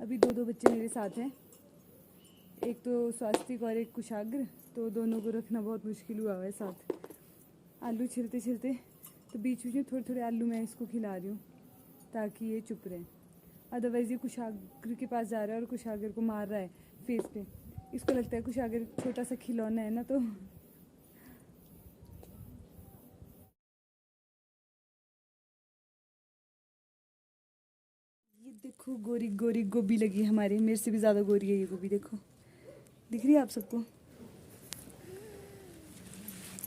अभी दो बच्चे मेरे साथ हैं, एक तो स्वास्तिक और एक कुशाग्र, तो दोनों को रखना बहुत मुश्किल हुआ है साथ। आलू छिलते छिलते तो बीच बीच में थोड़े थोड़े आलू मैं इसको खिला रही हूँ ताकि ये चुप रहे। अदरवाइज़ ये कुशाग्र के पास जा रहा है और कुशाग्र को मार रहा है फेस पे। इसको लगता है कुशाग्र छोटा सा खिलौना है ना, तो ये देखो गोरी गोरी गोभी लगी है हमारी, मेरे से भी ज़्यादा गोरी है ये गोभी, देखो दिख रही है आप सबको।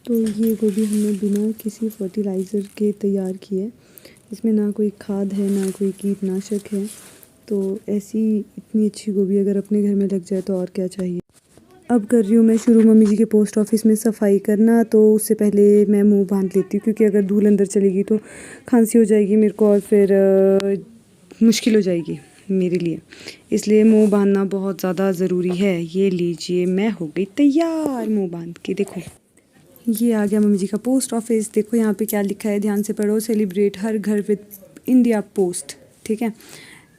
तो ये गोभी हमने बिना किसी फर्टिलाइज़र के तैयार की है, इसमें ना कोई खाद है ना कोई कीटनाशक है। तो ऐसी इतनी अच्छी गोभी अगर अपने घर में लग जाए तो और क्या चाहिए। अब कर रही हूँ मैं शुरू मम्मी जी के पोस्ट ऑफिस में सफाई करना, तो उससे पहले मैं मुंह बांध लेती हूँ क्योंकि अगर धूल अंदर चलेगी तो खांसी हो जाएगी मेरे को और फिर मुश्किल हो जाएगी मेरे लिए, इसलिए मुंह बांधना बहुत ज़्यादा ज़रूरी है। ये लीजिए मैं हो गई तैयार मुंह बांध के। देखो ये आ गया मम्मी जी का पोस्ट ऑफिस। देखो यहाँ पे क्या लिखा है, ध्यान से पढ़ो, सेलिब्रेट हर घर विद इंडिया पोस्ट। ठीक है,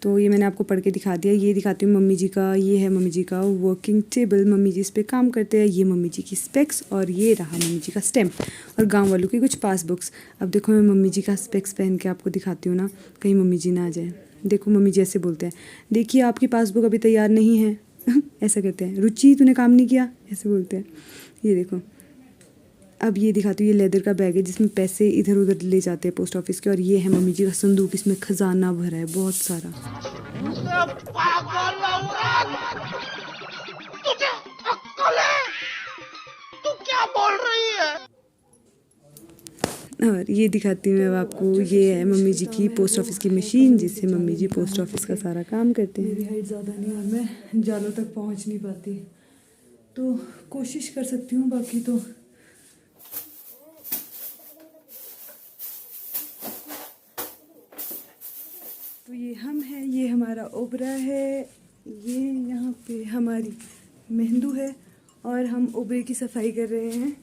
तो ये मैंने आपको पढ़ के दिखा दिया। ये दिखाती हूँ मम्मी जी का, ये है मम्मी जी का वर्किंग टेबल, मम्मी जी इस पे काम करते हैं। ये मम्मी जी की स्पेक्स और ये रहा मम्मी जी का स्टैम्प और गांव वालों की कुछ पासबुक्स। अब देखो मैं मम्मी जी का स्पेक्स पहन के आपको दिखाती हूँ ना, कहीं मम्मी जी ना आ जाए। देखो मम्मी जी ऐसे बोलते हैं, देखिए आपकी पासबुक अभी तैयार नहीं है ऐसा कहते हैं। रुचि तूने काम नहीं किया, ऐसे बोलते हैं। ये देखो, अब ये दिखाती हूँ, ये लेदर का बैग है जिसमें पैसे इधर उधर ले जाते हैं पोस्ट ऑफिस के। और ये है मम्मी जी का संदूक, इसमें खजाना भरा है बहुत सारा। तुझे अक्ल है? तू क्या बोल रही है? और ये दिखाती हूँ मैं आपको, ये है मम्मी जी की पोस्ट ऑफिस की मशीन जिससे मम्मी जी पोस्ट ऑफिस का सारा काम करते हैं। मेरी हाइट ज़्यादा नहीं और मैं जालों तक पहुँच नहीं पाती, तो कोशिश कर सकती हूँ, बाकी तो ये हम हैं, ये हमारा ओबरा है, ये यहाँ पे हमारी मेहंदू है और हम ओबरे की सफाई कर रहे हैं।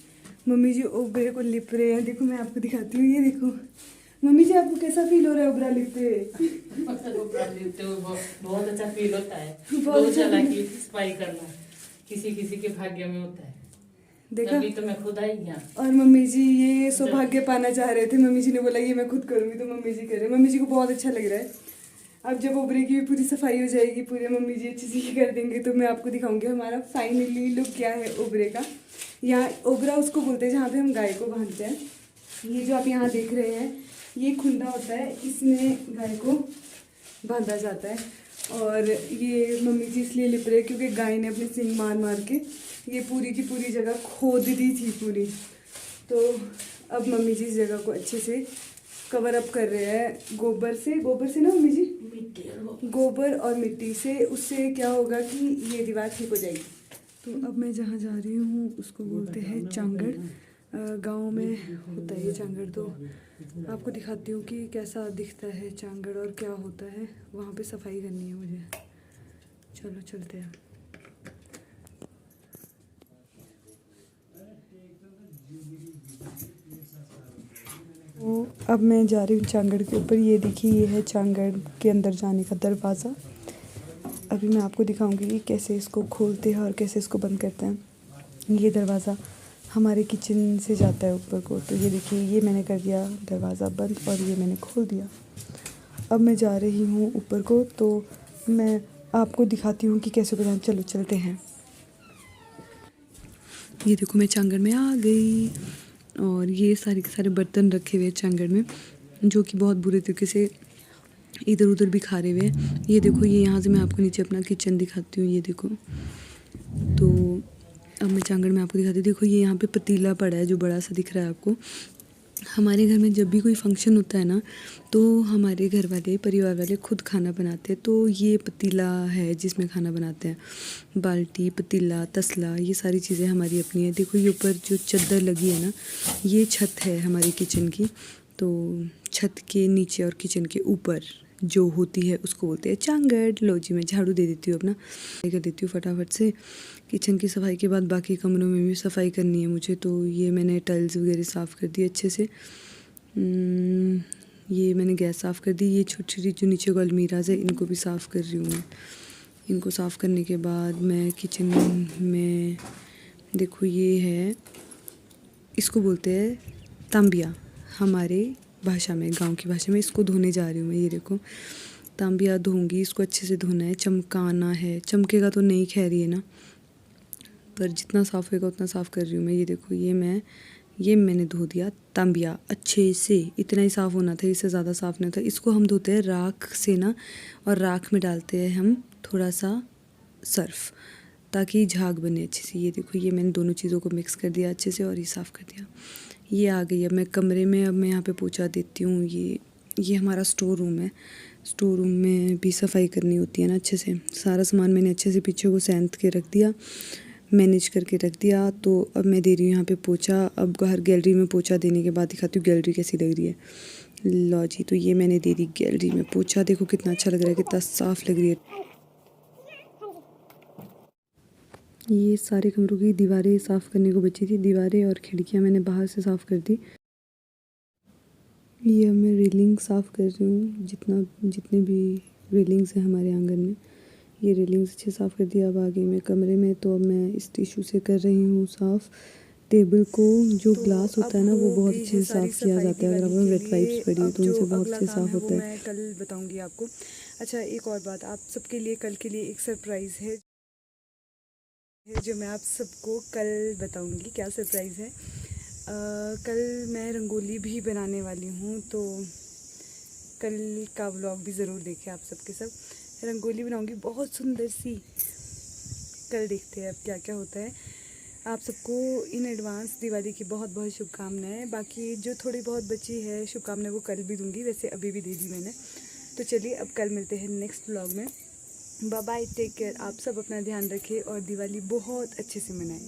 मम्मी जी ओबरे को लिप रहे हैं। देखो मैं आपको दिखाती हूँ, ये देखो मम्मी जी आपको कैसा फील हो रहा है ओबरा लिपते हुए? ओबरा लिपते हुए बहुत अच्छा फील होता है। बहुत अच्छा की सफाई करना किसी किसी के भाग्य में होता है। देखा, अभी तो मैं खुद आई यहाँ। और मम्मी जी ये सौभाग्य पाना चाह रहे थे, मम्मी जी ने बोला ये मैं खुद करूँगी, तो मम्मी जी कर रहे हैं। मम्मी जी को बहुत अच्छा लग रहा है। अब जब ओबरे की भी पूरी सफाई हो जाएगी, पूरे मम्मी जी अच्छे से कर देंगे, तो मैं आपको दिखाऊंगी हमारा फाइनली लुक क्या है ओबरे का। यहाँ ओबरा उसको बोलते हैं जहाँ पे हम गाय को बांधते हैं। ये जो आप यहाँ देख रहे हैं ये खुंडा होता है, इसमें गाय को बांधा जाता है। और ये मम्मी जी इसलिए लिप रहे क्योंकि गाय ने अपने सींग मार मार के ये पूरी की पूरी जगह खोद दी थी पूरी। तो अब मम्मी जी इस जगह को अच्छे से कवर अप कर रहे हैं गोबर से ना मम्मी जी, गोबर और मिट्टी से। उससे क्या होगा कि ये दीवार ठीक हो जाएगी। तो अब मैं जहाँ जा रही हूँ उसको बोलते हैं चांगड़, गांव में होता है ये चांगड़। तो आपको दिखाती हूँ कि कैसा दिखता है चांगड़ और क्या होता है। वहाँ पे सफाई करनी है मुझे, चलो चलते हैं। तो अब मैं जा रही हूँ चांगड़ के ऊपर। ये देखिए ये है चांगड़ के अंदर जाने का दरवाज़ा। अभी मैं आपको दिखाऊंगी कि कैसे इसको खोलते हैं और कैसे इसको बंद करते हैं। ये दरवाज़ा हमारे किचन से जाता है ऊपर को। तो ये देखिए ये मैंने कर दिया दरवाज़ा बंद और ये मैंने खोल दिया। अब मैं जा रही हूँ ऊपर को, तो मैं आपको दिखाती हूँ कि कैसे बनाएं। चलो चलते हैं। ये देखो मैं चांगड़ में आ गई और ये सारे के सारे बर्तन रखे हुए हैं चांगड़ में, जो कि बहुत बुरे तरीके से इधर उधर बिखारे हुए हैं। ये देखो, ये यहाँ से मैं आपको नीचे अपना किचन दिखाती हूँ। ये देखो, तो अब मैं चांगड़ में आपको दिखाती हूँ। देखो ये यहाँ पे पतीला पड़ा है जो बड़ा सा दिख रहा है आपको। हमारे घर में जब भी कोई फंक्शन होता है ना, तो हमारे घर वाले परिवार वाले खुद खाना बनाते हैं। तो ये पतीला है जिसमें खाना बनाते हैं। बाल्टी, पतीला, तसला, ये सारी चीज़ें हमारी अपनी है। देखो ये ऊपर जो चादर लगी है ना, ये छत है हमारी किचन की। तो छत के नीचे और किचन के ऊपर जो होती है उसको बोलते हैं चांगड़। लो जी मैं झाड़ू दे देती हूँ, अपना सफाई कर देती हूँ फटाफट से। किचन की सफाई के बाद बाकी कमरों में भी सफाई करनी है मुझे। तो ये मैंने टाइल्स वगैरह साफ़ कर दी अच्छे से। ये मैंने गैस साफ़ कर दी। ये छोटी छोटी जो नीचे को अलमीराज है इनको भी साफ़ कर रही हूँ मैं। इनको साफ़ करने के बाद मैं किचन में देखो ये है, इसको बोलते हैं तांबिया हमारे भाषा में, गांव की भाषा में। इसको धोने जा रही हूँ मैं। ये देखो तांबिया धोऊंगी, इसको अच्छे से धोना है, चमकाना है। चमकेगा तो नहीं खैर ये ना, पर जितना साफ़ होगा उतना साफ़ कर रही हूँ मैं। ये देखो ये मैंने धो दिया तांबिया अच्छे से। इतना ही साफ़ होना था, इससे ज़्यादा साफ़ नहीं था। इसको हम धोते हैं राख से ना, और राख में डालते हैं हम थोड़ा सा सर्फ़ ताकि झाग बने अच्छे से। ये देखो ये मैंने दोनों चीज़ों को मिक्स कर दिया अच्छे से और ये साफ़ कर दिया। ये आ गई। अब मैं कमरे में, अब मैं यहाँ पे पोछा देती हूँ। ये हमारा स्टोर रूम है। स्टोर रूम में भी सफाई करनी होती है ना अच्छे से। सारा सामान मैंने अच्छे से पीछे को सैंत के रख दिया, मैनेज करके रख दिया। तो अब मैं दे रही हूँ यहाँ पे पोछा। अब हर गैलरी में पोछा देने के बाद दिखाती हूँ गैलरी कैसी लग रही है। लो जी, तो ये मैंने दे दी गैलरी में पोछा। देखो कितना अच्छा लग रहा है, कितना साफ़ लग रही है। ये सारे कमरों की दीवारें साफ़ करने को बची थी। दीवारें और खिड़कियाँ मैंने बाहर से साफ़ कर दी। ये अब मैं रेलिंग साफ़ कर रही हूँ, जितने भी रेलिंग्स हैं हमारे आंगन में, ये रेलिंग्स अच्छे साफ़ कर दिया। अब आ गई मैं कमरे में। तो अब मैं इस टिश्यू से कर रही हूँ साफ़ टेबल को। जो ग्लास होता है ना वो बहुत अच्छे से साफ़ किया जाता है। अगर आप वेट वाइप्स पड़ी है तो उनसे बहुत अच्छे साफ़ होता है। मैं कल बताऊंगी आपको। अच्छा, एक और बात आप सबके लिए, कल के लिए एक सरप्राइज़ है जो मैं आप सबको कल बताऊंगी। क्या सरप्राइज़ है? कल मैं रंगोली भी बनाने वाली हूँ, तो कल का व्लॉग भी ज़रूर देखें आप सबके सब। रंगोली बनाऊंगी बहुत सुंदर सी। कल देखते हैं अब क्या क्या होता है। आप सबको इन एडवांस दिवाली की बहुत बहुत शुभकामनाएं। बाकी जो थोड़ी बहुत बची है शुभकामनाएं वो कल भी दूंगी, वैसे अभी भी दे दी मैंने। तो चलिए अब कल मिलते हैं नेक्स्ट व्लॉग में। Bye bye, take care. आप सब अपना ध्यान रखें और दिवाली बहुत अच्छे से मनाएं।